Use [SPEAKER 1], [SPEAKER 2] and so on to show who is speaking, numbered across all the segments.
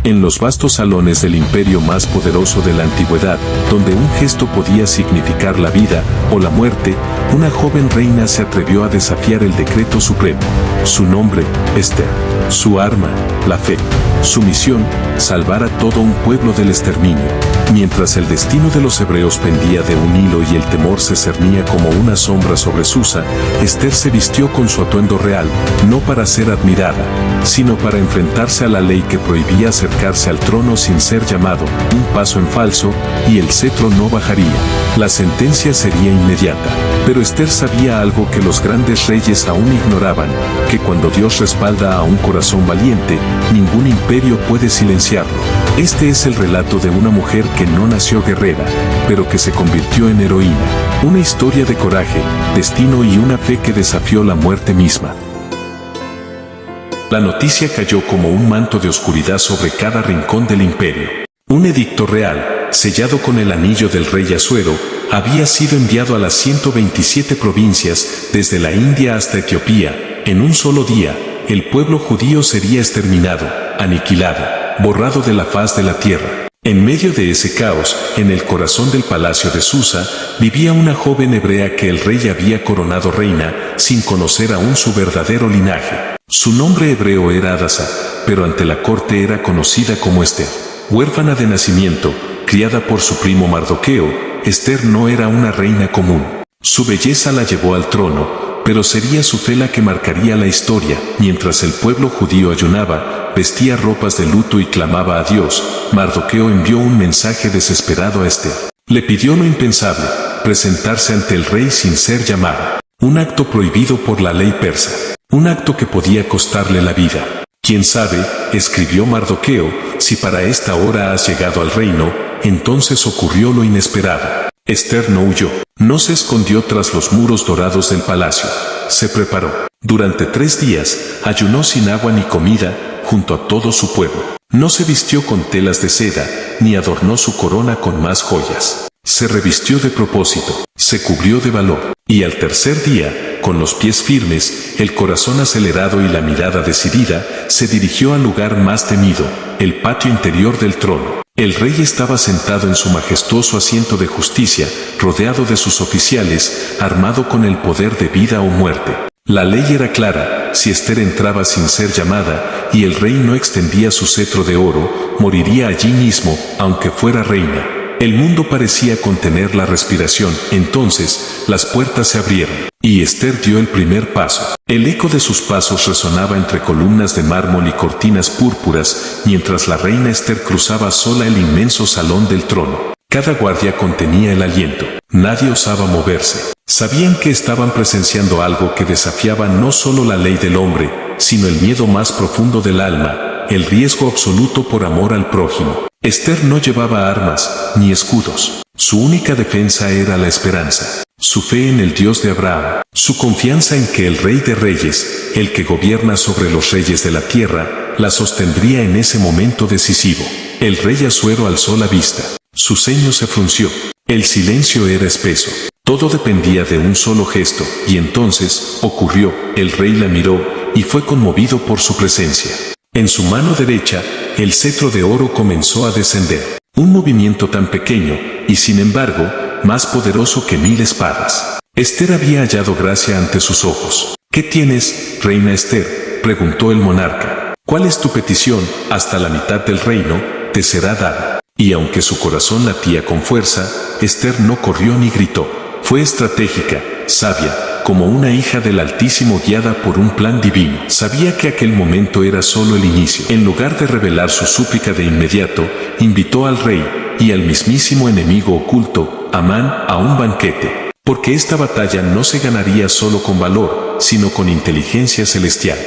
[SPEAKER 1] En los vastos salones del imperio más poderoso de la antigüedad, donde un gesto podía significar la vida o la muerte, una joven reina se atrevió a desafiar el decreto supremo. Su nombre, Ester. Su arma, la fe. Su misión, salvar a todo un pueblo del exterminio. Mientras el destino de los hebreos pendía de un hilo y el temor se cernía como una sombra sobre Susa, Ester se vistió con su atuendo real, no para ser admirada, sino para enfrentarse a la ley que prohibía acercarse al trono sin ser llamado, un paso en falso, y el cetro no bajaría. La sentencia sería inmediata. Pero Ester sabía algo que los grandes reyes aún ignoraban, que cuando Dios respalda a un corazón valiente, ningún imperio puede silenciarlo. Este es el relato de una mujer que no nació guerrera, pero que se convirtió en heroína. Una historia de coraje, destino y una fe que desafió la muerte misma. La noticia cayó como un manto de oscuridad sobre cada rincón del imperio. Un edicto real, sellado con el anillo del rey Asuero, había sido enviado a las 127 provincias, desde la India hasta Etiopía. En un solo día, el pueblo judío sería exterminado, aniquilado, borrado de la faz de la tierra. En medio de ese caos, en el corazón del palacio de Susa, vivía una joven hebrea que el rey había coronado reina, sin conocer aún su verdadero linaje. Su nombre hebreo era Hadasa, pero ante la corte era conocida como Ester. Huérfana de nacimiento, criada por su primo Mardoqueo, Ester no era una reina común. Su belleza la llevó al trono, pero sería su fe la que marcaría la historia. Mientras el pueblo judío ayunaba, vestía ropas de luto y clamaba a Dios, Mardoqueo envió un mensaje desesperado a Ester. Le pidió lo impensable, presentarse ante el rey sin ser llamada. Un acto prohibido por la ley persa. Un acto que podía costarle la vida. «Quién sabe», escribió Mardoqueo, «si para esta hora has llegado al reino». Entonces ocurrió lo inesperado. Ester no huyó, no se escondió tras los muros dorados del palacio. Se preparó. Durante 3 días, ayunó sin agua ni comida, junto a todo su pueblo. No se vistió con telas de seda, ni adornó su corona con más joyas. Se revistió de propósito, se cubrió de valor. Y al tercer día, con los pies firmes, el corazón acelerado y la mirada decidida, se dirigió al lugar más temido, el patio interior del trono. El rey estaba sentado en su majestuoso asiento de justicia, rodeado de sus oficiales, armado con el poder de vida o muerte. La ley era clara: si Ester entraba sin ser llamada, y el rey no extendía su cetro de oro, moriría allí mismo, aunque fuera reina. El mundo parecía contener la respiración. Entonces, las puertas se abrieron, y Ester dio el primer paso. El eco de sus pasos resonaba entre columnas de mármol y cortinas púrpuras, mientras la reina Ester cruzaba sola el inmenso salón del trono. Cada guardia contenía el aliento. Nadie osaba moverse. Sabían que estaban presenciando algo que desafiaba no solo la ley del hombre, sino el miedo más profundo del alma, el riesgo absoluto por amor al prójimo. Ester no llevaba armas, ni escudos. Su única defensa era la esperanza. Su fe en el Dios de Abraham. Su confianza en que el Rey de Reyes, el que gobierna sobre los reyes de la tierra, la sostendría en ese momento decisivo. El rey Asuero alzó la vista. Su ceño se frunció. El silencio era espeso. Todo dependía de un solo gesto, y entonces ocurrió. El rey la miró, y fue conmovido por su presencia. En su mano derecha, el cetro de oro comenzó a descender. Un movimiento tan pequeño, y sin embargo, más poderoso que 1000 espadas. Ester había hallado gracia ante sus ojos. «¿Qué tienes, reina Ester?», preguntó el monarca. «¿Cuál es tu petición? Hasta la mitad del reino te será dada». Y aunque su corazón latía con fuerza, Ester no corrió ni gritó. Fue estratégica, sabia, como una hija del Altísimo guiada por un plan divino. Sabía que aquel momento era solo el inicio. En lugar de revelar su súplica de inmediato, invitó al rey y al mismísimo enemigo oculto, Amán, a un banquete. Porque esta batalla no se ganaría solo con valor, sino con inteligencia celestial.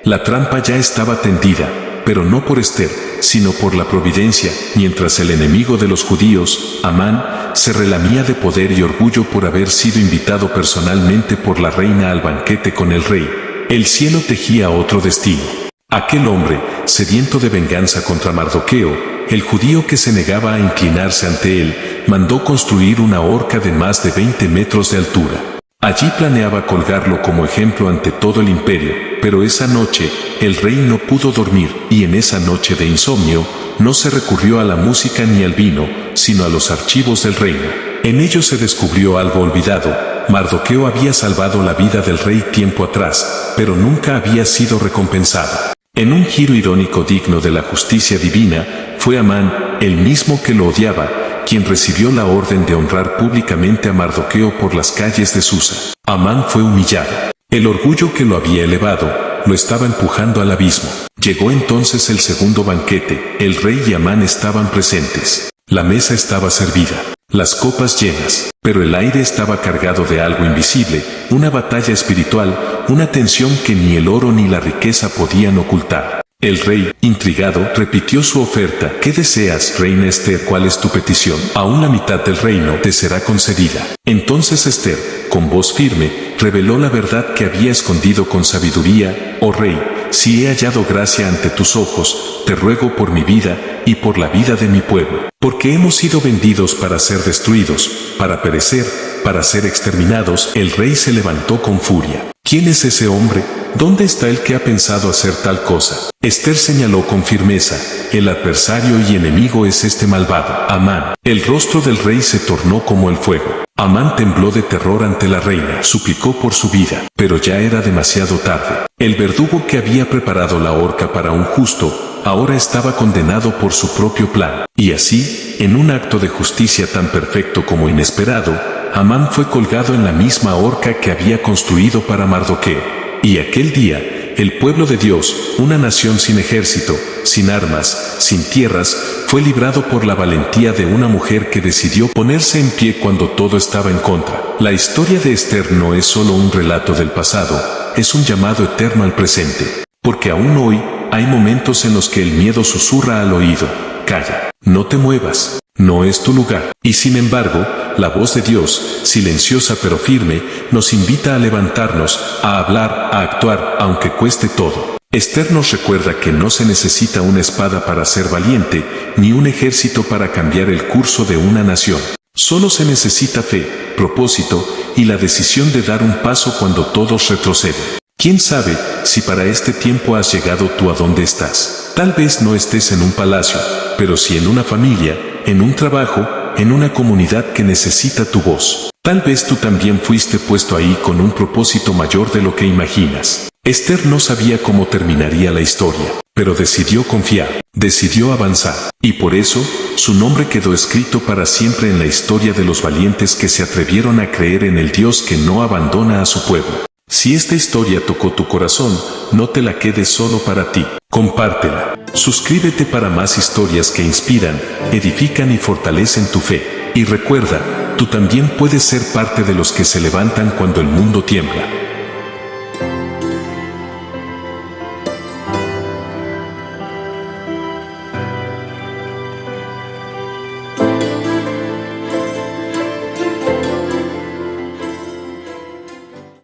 [SPEAKER 1] La trampa ya estaba tendida, pero no por Ester, sino por la providencia. Mientras el enemigo de los judíos, Amán, se relamía de poder y orgullo por haber sido invitado personalmente por la reina al banquete con el rey, el cielo tejía otro destino. Aquel hombre, sediento de venganza contra Mardoqueo, el judío que se negaba a inclinarse ante él, mandó construir una horca de más de 20 metros de altura. Allí planeaba colgarlo como ejemplo ante todo el imperio. pero esa noche, el rey no pudo dormir, y en esa noche de insomnio, no se recurrió a la música ni al vino, sino a los archivos del reino. En ellos se descubrió algo olvidado. Mardoqueo había salvado la vida del rey tiempo atrás, pero nunca había sido recompensado. En un giro irónico digno de la justicia divina, fue Amán, el mismo que lo odiaba, quien recibió la orden de honrar públicamente a Mardoqueo por las calles de Susa. Amán fue humillado. El orgullo que lo había elevado, lo estaba empujando al abismo. Llegó entonces el segundo banquete. El rey y Amán estaban presentes. La mesa estaba servida, las copas llenas, pero el aire estaba cargado de algo invisible, una batalla espiritual, una tensión que ni el oro ni la riqueza podían ocultar. El rey, intrigado, repitió su oferta. ¿Qué deseas, reina Esther? ¿Cuál es tu petición? Aún la mitad del reino te será concedida. Entonces Esther, con voz firme, reveló la verdad que había escondido con sabiduría. Oh rey, si he hallado gracia ante tus ojos, te ruego por mi vida y por la vida de mi pueblo, porque hemos sido vendidos para ser destruidos, para perecer, para ser exterminados. El rey se levantó con furia. ¿Quién es ese hombre? ¿Dónde está el que ha pensado hacer tal cosa? Esther señaló con firmeza, el adversario y enemigo es este malvado, Amán. El rostro del rey se tornó como el fuego. Amán tembló de terror ante la reina, suplicó por su vida, pero ya era demasiado tarde. El verdugo que había preparado la horca para un justo, ahora estaba condenado por su propio plan. Y así, en un acto de justicia tan perfecto como inesperado, Amán fue colgado en la misma horca que había construido para Mardoqueo. Y aquel día, el pueblo de Dios, una nación sin ejército, sin armas, sin tierras, fue librado por la valentía de una mujer que decidió ponerse en pie cuando todo estaba en contra. La historia de Esther no es solo un relato del pasado, es un llamado eterno al presente. Porque aún hoy, hay momentos en los que el miedo susurra al oído, calla, no te muevas, no es tu lugar. Y sin embargo, la voz de Dios, silenciosa pero firme, nos invita a levantarnos, a hablar, a actuar, aunque cueste todo. Esther nos recuerda que no se necesita una espada para ser valiente, ni un ejército para cambiar el curso de una nación. Solo se necesita fe, propósito, y la decisión de dar un paso cuando todos retroceden. ¿Quién sabe si para este tiempo has llegado tú a donde estás? Tal vez no estés en un palacio, pero sí en una familia, en un trabajo, en una comunidad que necesita tu voz. Tal vez tú también fuiste puesto ahí con un propósito mayor de lo que imaginas. Esther no sabía cómo terminaría la historia, pero decidió confiar, decidió avanzar, y por eso, su nombre quedó escrito para siempre en la historia de los valientes que se atrevieron a creer en el Dios que no abandona a su pueblo. Si esta historia tocó tu corazón, no te la quedes solo para ti. Compártela. Suscríbete para más historias que inspiran, edifican y fortalecen tu fe. Y recuerda, tú también puedes ser parte de los que se levantan cuando el mundo tiembla.